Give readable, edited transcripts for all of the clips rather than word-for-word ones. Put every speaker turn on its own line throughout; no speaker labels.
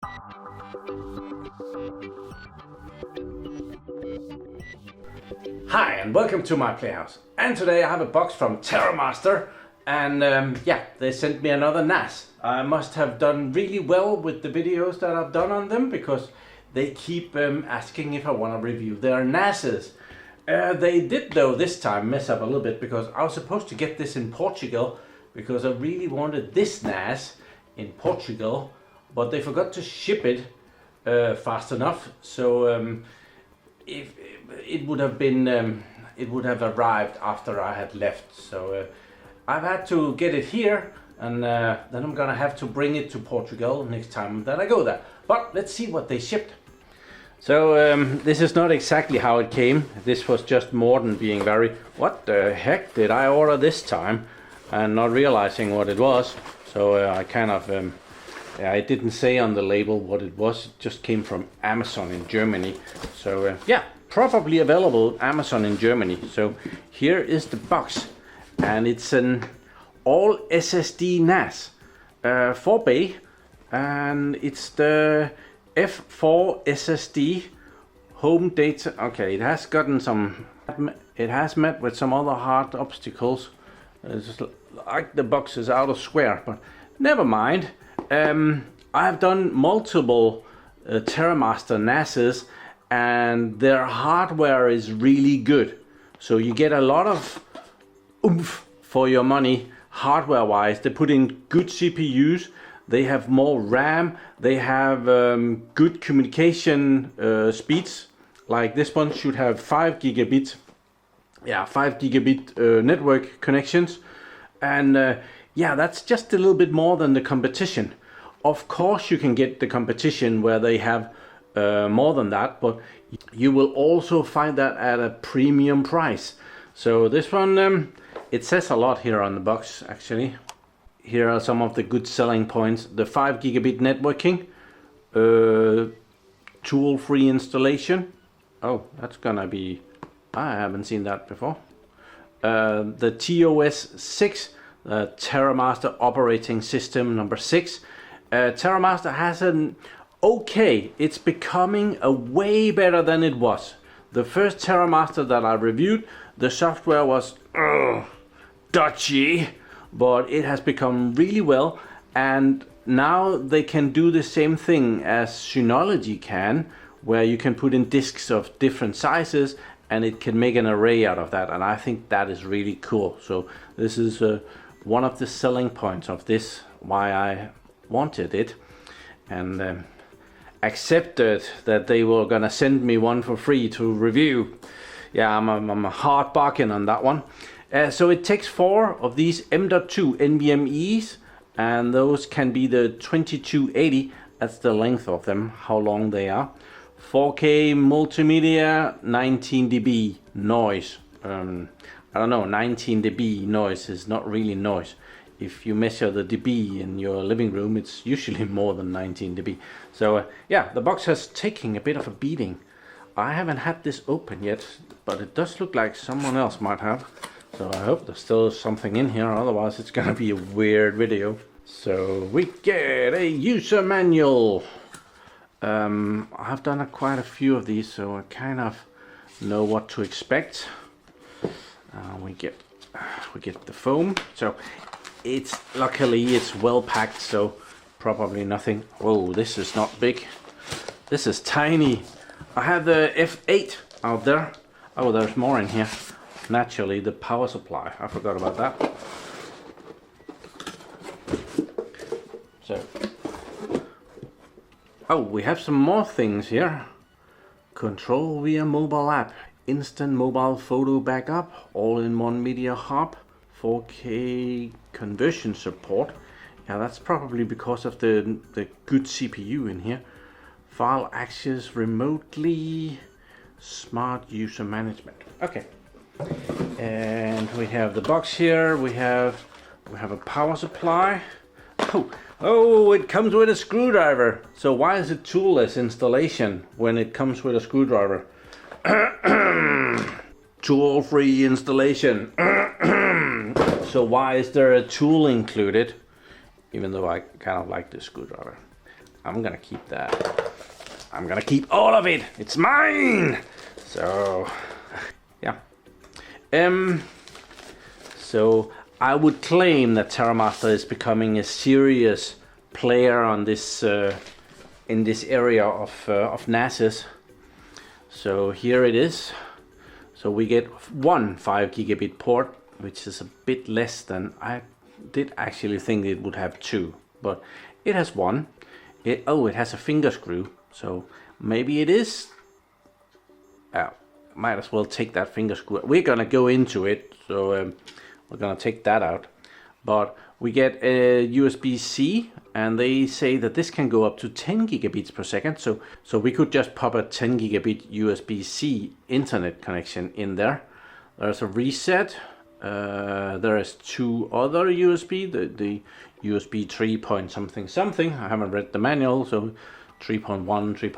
Hi and welcome to my PlayHouse. And today I have a box from TerraMaster, and yeah, they sent me another NAS. I must have done really well with the videos that I've done on them, because they keep asking if I want to review their NASes. They did though this time mess up a little bit, because I was supposed to get this in Portugal because I really wanted this NAS in Portugal, but they forgot to ship it fast enough. So if it would have been it would have arrived after I had left, so I've had to get it here, and then I'm gonna have to bring it to Portugal next time that I go there. But let's see what they shipped. So this is not exactly how it came. This was just Morten being very, what the heck did I order this time, and not realizing what it was. So I kind of I didn't say on the label what it was. It just came from Amazon in Germany. So yeah, probably available Amazon in Germany. So here is the box, and it's an all SSD NAS for Bay, and it's the F4 SSD home data. Okay, it has gotten some, it has met with some other hard obstacles. It's like the box is out of square, but never mind. I have done multiple TerraMaster NASes, and their hardware is really good. So you get a lot of oomph for your money hardware wise. They put in good CPUs, they have more RAM, they have good communication speeds. Like this one should have 5 gigabit, yeah, 5 gigabit network connections. And yeah, that's just a little bit more than the competition. Of course you can get the competition where they have more than that, but you will also find that at a premium price. So this one, it says a lot here on the box actually. Here are some of the good selling points. The 5 gigabit networking, tool-free installation. Oh, that's gonna be, I haven't seen that before. The TOS 6, TerraMaster operating system number 6. TerraMaster has an okay, it's becoming a way better than it was. The first TerraMaster that I reviewed, the software was dodgy, but it has become really well, and now they can do the same thing as Synology can, where you can put in disks of different sizes and it can make an array out of that, and I think that is really cool. So this is one of the selling points of this, why I wanted it, and accepted that they were gonna send me one for free to review. Yeah, I'm a hard bargain on that one. So it takes 4 of these M.2 NVMe's, and those can be the 2280. That's the length of them, how long they are. 4K multimedia, 19 dB noise. I don't know, 19 dB noise is not really noise. If you measure the dB in your living room, it's usually more than 19 dB. So yeah, the box has taken a bit of a beating. I haven't had this open yet, but it does look like someone else might have. So I hope there's still something in here, otherwise it's gonna be a weird video. So we get a user manual. I've done quite a few of these, so I kind of know what to expect. We get the foam. So it's luckily it's well packed, so probably nothing. Oh, this is not big. This is tiny. I have the F8 out there. Oh, there's more in here. Naturally, the power supply. I forgot about that. So, oh, we have some more things here. Control via mobile app, instant mobile photo backup, all-in-one media hub, 4K conversion support. Yeah, that's probably because of the good CPU in here. File access remotely, smart user management. Okay. And we have the box here. We have a power supply. Oh, it comes with a screwdriver. So why is it toolless installation when it comes with a screwdriver? Tool-free installation. So why is there a tool included? Even though I kind of like this screwdriver. I'm gonna keep that. I'm gonna keep all of it. It's mine. So, yeah. So I would claim that TerraMaster is becoming a serious player on this in this area of NASes. So here it is. So we get one 5 gigabit port, which is a bit less than I did actually think it would have 2, but it has 1. It has a finger screw, so maybe it is. Might as well take that finger screw. We're gonna go into it, so we're gonna take that out. But we get a USB-C, and they say that this can go up to 10 gigabits per second. So we could just pop a 10 gigabit USB-C internet connection in there. There's a reset. There is 2 other USB, the USB 3 point something something. I haven't read the manual, so 3.1, 3.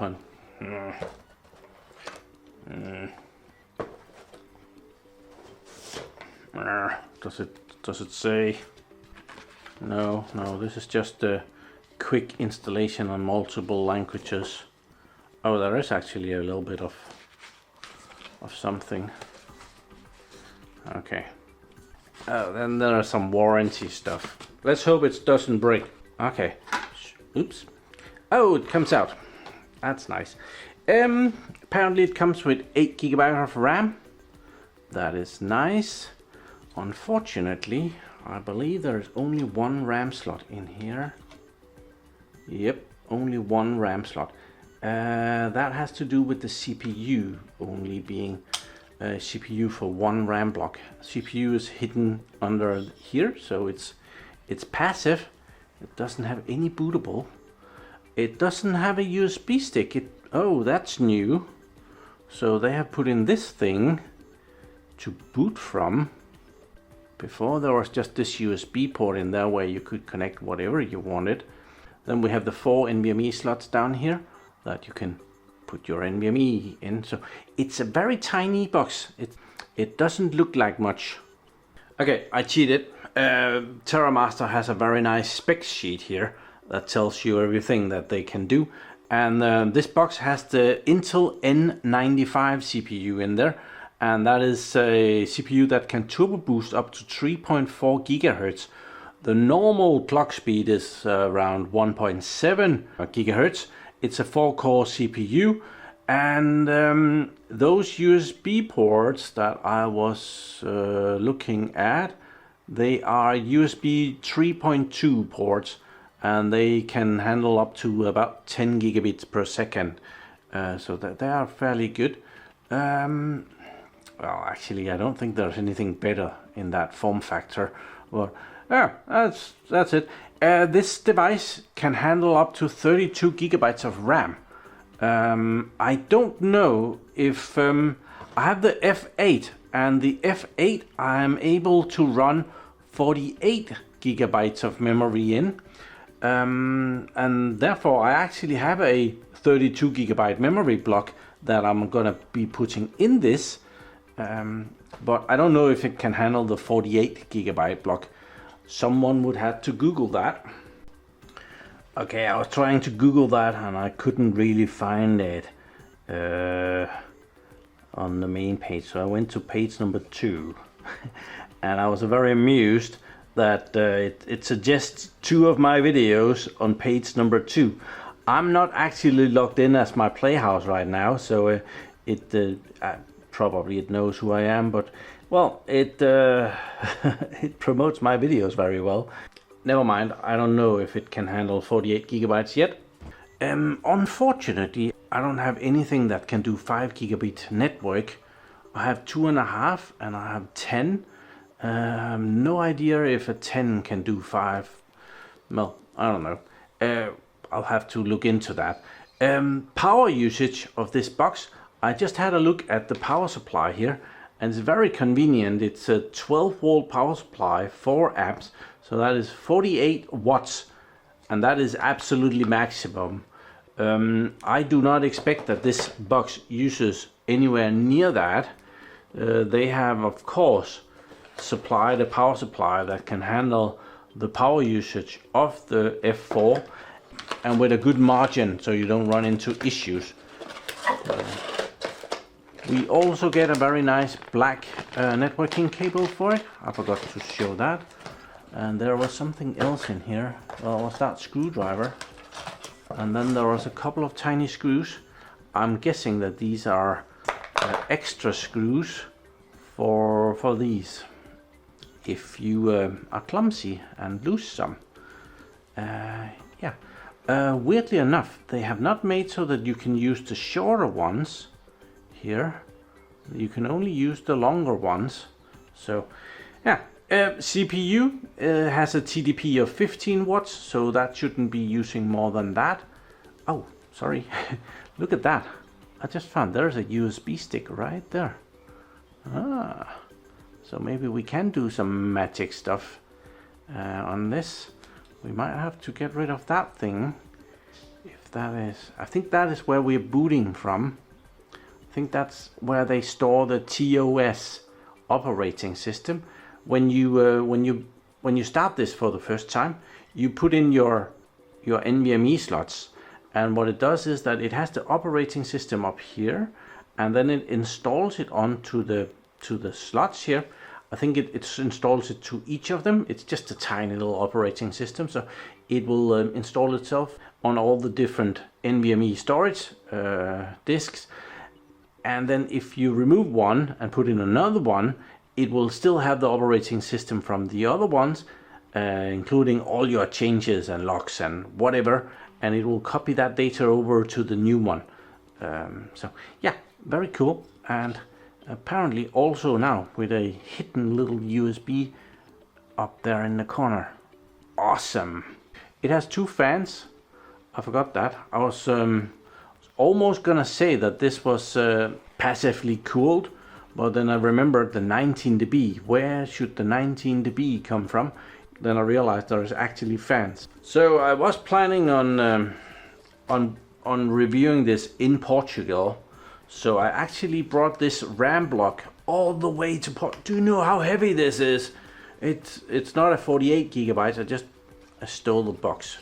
Does it say? No, this is just a quick installation on multiple languages. Oh, there is actually a little bit of something. Okay. Oh, then there are some warranty stuff. Let's hope it doesn't break. Okay. Oops. Oh, it comes out. That's nice. Apparently it comes with 8 GB of RAM. That is nice. Unfortunately, I believe there is only 1 RAM slot in here. Yep, only 1 RAM slot. That has to do with the CPU only being CPU for 1 RAM block. CPU is hidden under here, so it's passive. It doesn't have any bootable. It doesn't have a USB stick. Oh, that's new. So they have put in this thing to boot from. Before there was just this USB port in there where you could connect whatever you wanted. Then we have the 4 NVMe slots down here that you can put your NVMe in. So it's a very tiny box. It doesn't look like much. Okay, I cheated. TerraMaster has a very nice spec sheet here that tells you everything that they can do. And this box has the Intel N95 CPU in there. And that is a CPU that can turbo boost up to 3.4 gigahertz. The normal clock speed is around 1.7 gigahertz. It's a 4-core CPU, and those USB ports that I was looking at, they are USB 3.2 ports, and they can handle up to about 10 gigabits per second. So that they are fairly good. Well, actually, I don't think there's anything better in that form factor. But yeah, that's it. This device can handle up to 32 gigabytes of RAM. I don't know if I have the F8, and the F8 I am able to run 48 gigabytes of memory in, and therefore I actually have a 32 gigabyte memory block that I'm gonna be putting in this. But I don't know if it can handle the 48 gigabyte block. Someone would have to Google that. Okay, I was trying to Google that and I couldn't really find it on the main page. So I went to page number 2 and I was very amused that it suggests 2 of my videos on page number 2. I'm not actually logged in as my PlayHouse right now, so probably it knows who I am, but well, it promotes my videos very well. Never mind, I don't know if it can handle 48 gigabytes yet. Unfortunately, I don't have anything that can do 5 gigabit network. I have 2.5 and I have 10. No idea if a 10 can do 5. Well, I don't know. I'll have to look into that. Power usage of this box. I just had a look at the power supply here, and it's very convenient. It's a 12 volt power supply, 4 amps, so that is 48 watts, and that is absolutely maximum. I do not expect that this box uses anywhere near that. They have, of course, supplied a power supply that can handle the power usage of the F4. and with a good margin so you don't run into issues. We also get a very nice black networking cable for it. I forgot to show that. And there was something else in here. Well, it was that screwdriver. And then there was a couple of tiny screws. I'm guessing that these are extra screws for these. If you are clumsy and lose some. Weirdly enough, they have not made so that you can use the shorter ones here. You can only use the longer ones. So yeah, CPU has a TDP of 15 watts, so that shouldn't be using more than that. Oh, sorry. Look at that. I just found there's a USB stick right there. So maybe we can do some magic stuff on this. We might have to get rid of that thing. If that is, I think that is where we're booting from. I think that's where they store the TOS operating system. When you start this for the first time, you put in your NVMe slots, and what it does is that it has the operating system up here, and then it installs it onto the slots here. I think it installs it to each of them. It's just a tiny little operating system, so it will install itself on all the different NVMe storage disks. And then if you remove one and put in another one, it will still have the operating system from the other ones, including all your changes and locks and whatever, and it will copy that data over to the new one. So yeah, very cool. And apparently also now with a hidden little USB up there in the corner. Awesome. It has two fans. I forgot that. I was almost gonna say that this was passively cooled, but then I remembered the 19 dB. Where should the 19 dB come from? Then I realized there's actually fans. So I was planning on reviewing this in Portugal. So I actually brought this RAM block all the way to Portugal. Do you know how heavy this is? It's not a 48 gigabytes. I stole the box.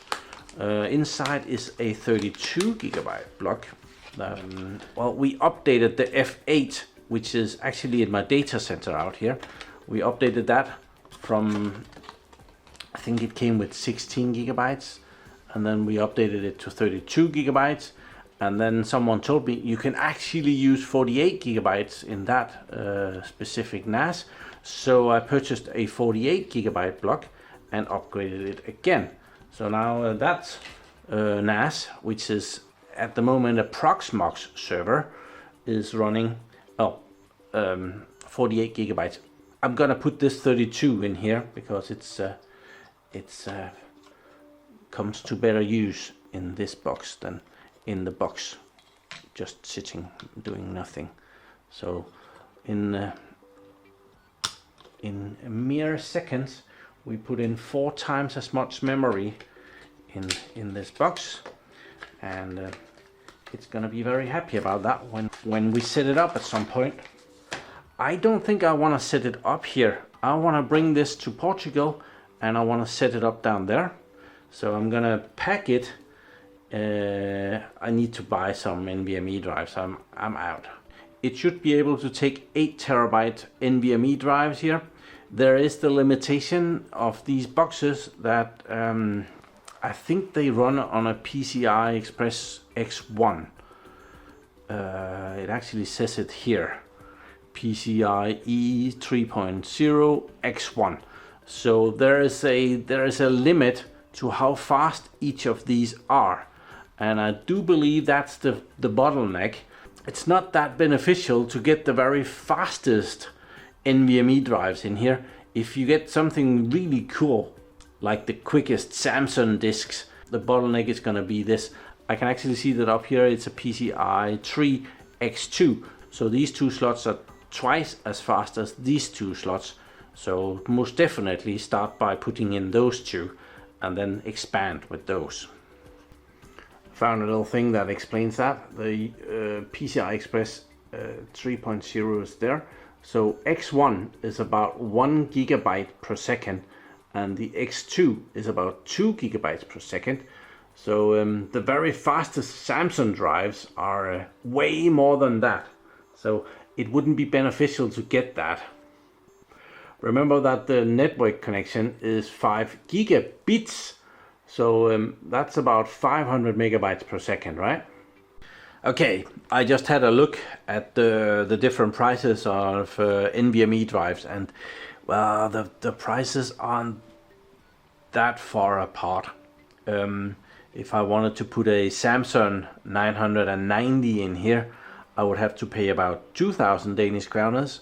Inside is a 32 gigabyte block. Well, we updated the F8, which is actually in my data center out here. We updated that from, I think it came with 16 gigabytes, and then we updated it to 32 gigabytes. And then someone told me you can actually use 48 gigabytes in that specific NAS. So I purchased a 48 gigabyte block and upgraded it again. So now that NAS, which is at the moment a Proxmox server, is running 48 gigabytes. I'm gonna put this 32 in here because it's comes to better use in this box than in the box just sitting doing nothing. So in mere seconds we put in 4 times as much memory in this box, and it's gonna be very happy about that when we set it up at some point. I don't think I want to set it up here. I want to bring this to Portugal and I want to set it up down there. So I'm gonna pack it. I need to buy some NVMe drives. I'm out. It should be able to take 8 terabyte NVMe drives here. There is the limitation of these boxes that I think they run on a PCI Express X1. It actually says it here, PCIe 3.0 X1. So there is a limit to how fast each of these are. And I do believe that's the bottleneck. It's not that beneficial to get the very fastest NVMe drives in here. If you get something really cool, like the quickest Samsung disks, the bottleneck is gonna be this. I can actually see that up here it's a PCI 3 X2. So these two slots are twice as fast as these two slots. So most definitely start by putting in those two and then expand with those. Found a little thing that explains that. The PCI Express 3.0 is there. So X1 is about 1 gigabyte per second and the X2 is about 2 gigabytes per second. So the very fastest Samsung drives are way more than that. So it wouldn't be beneficial to get that. Remember that the network connection is 5 gigabits. So that's about 500 megabytes per second, right? Okay, I just had a look at the different prices of NVMe drives, and well, the prices aren't that far apart. If I wanted to put a Samsung 990 in here, I would have to pay about 2,000 Danish kroners,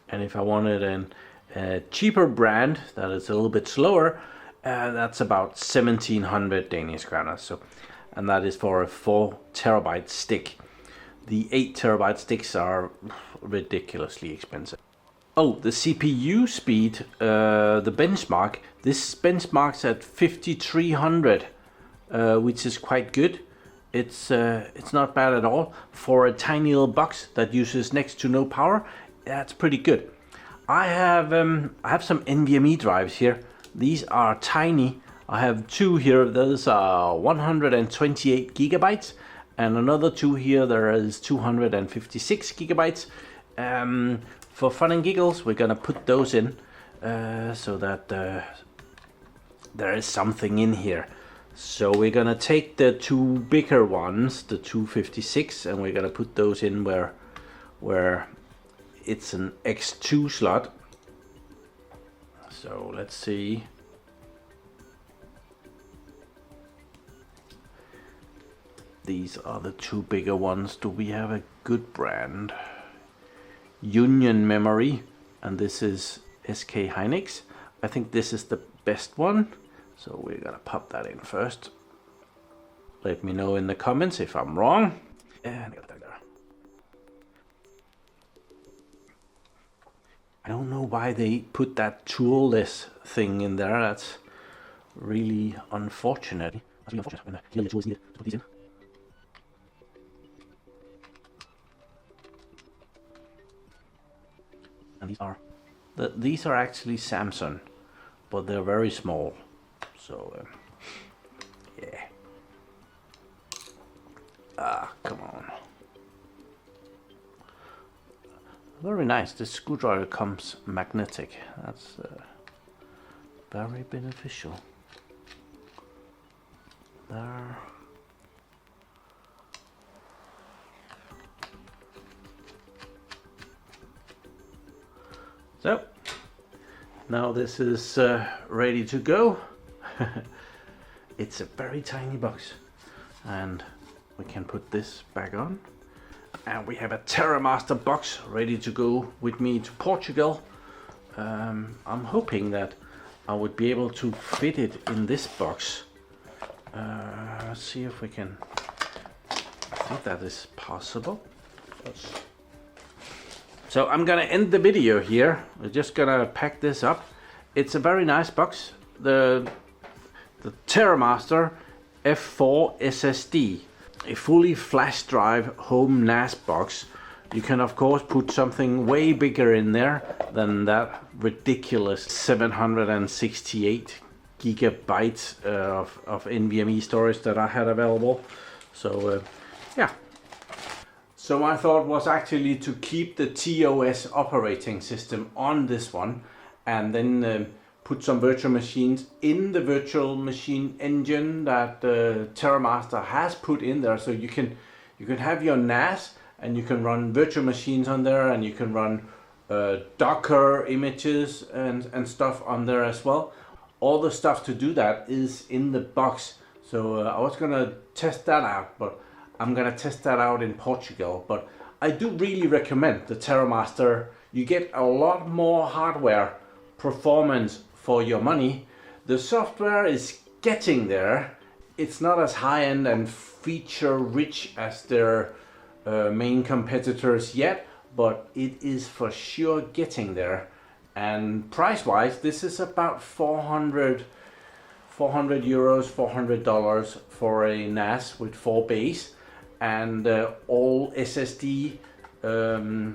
and if I wanted a cheaper brand that is a little bit slower, that's about 1,700 Danish kroners. So, and that is for a 4 terabyte stick. The 8 terabyte sticks are ridiculously expensive. Oh, the CPU speed, the benchmark. This benchmarks at 5300, which is quite good. It's not bad at all for a tiny little box that uses next to no power. That's pretty good. I have some NVMe drives here. These are tiny. I have 2 here. Those are 128 gigabytes, and another 2 here. There is 256 gigabytes. For fun and giggles, we're gonna put those in so that there is something in here. So we're gonna take the 2 bigger ones, the 256, and we're gonna put those in where it's an X2 slot. So let's see. These are the 2 bigger ones. Do we have a good brand? Union Memory, and this is SK Hynix. I think this is the best one. So we're gonna pop that in first. Let me know in the comments if I'm wrong. And I don't know why they put that toolless thing in there. That's really unfortunate. That's really unfortunate when the tool is needed to put these in. And these are actually Samsung, but they're very small. So yeah. Come on. Very nice. The screwdriver comes magnetic. That's very beneficial. There. So now this is ready to go. It's a very tiny box, and we can put this back on. And we have a TerraMaster box ready to go with me to Portugal. I'm hoping that I would be able to fit it in this box. Let's see if we can. I think that is possible. So I'm gonna end the video here. We're just gonna pack this up. It's a very nice box. The TerraMaster F4 SSD. A fully flash drive home NAS box. You can of course put something way bigger in there than that ridiculous 768 gigabytes of NVMe storage that I had available. So yeah. So my thought was actually to keep the TOS operating system on this one, and then put some virtual machines in the virtual machine engine that TerraMaster has put in there. So you can have your NAS and you can run virtual machines on there, and you can run Docker images and stuff on there as well. All the stuff to do that is in the box. So I was gonna test that out, but I'm gonna test that out in Portugal. But I do really recommend the TerraMaster. You get a lot more hardware performance for your money. The software is getting there. It's not as high-end and feature-rich as their main competitors yet, but it is for sure getting there. And price-wise, this is about 400 euros, $400 for a NAS with 4 bays and all SSD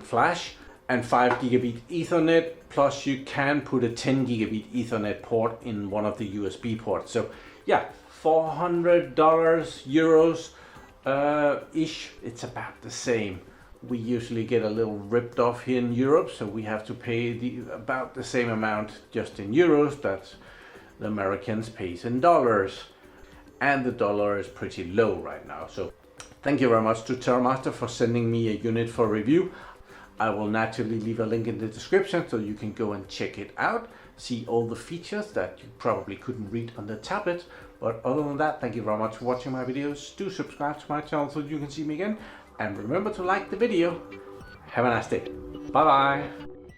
flash and 5 gigabit Ethernet, plus you can put a 10 gigabit Ethernet port in one of the USB ports. So yeah, $400 euros ish. It's about the same. We usually get a little ripped off here in Europe, so we have to pay about the same amount just in euros that the Americans pays in dollars, and the dollar is pretty low right now. So thank you very much to TerraMaster for sending me a unit for review. I will naturally leave a link in the description so you can go and check it out, see all the features that you probably couldn't read on the tablet. But other than that, thank you very much for watching my videos. Do subscribe to my channel so you can see me again, and remember to like the video. Have a nice day. Bye bye.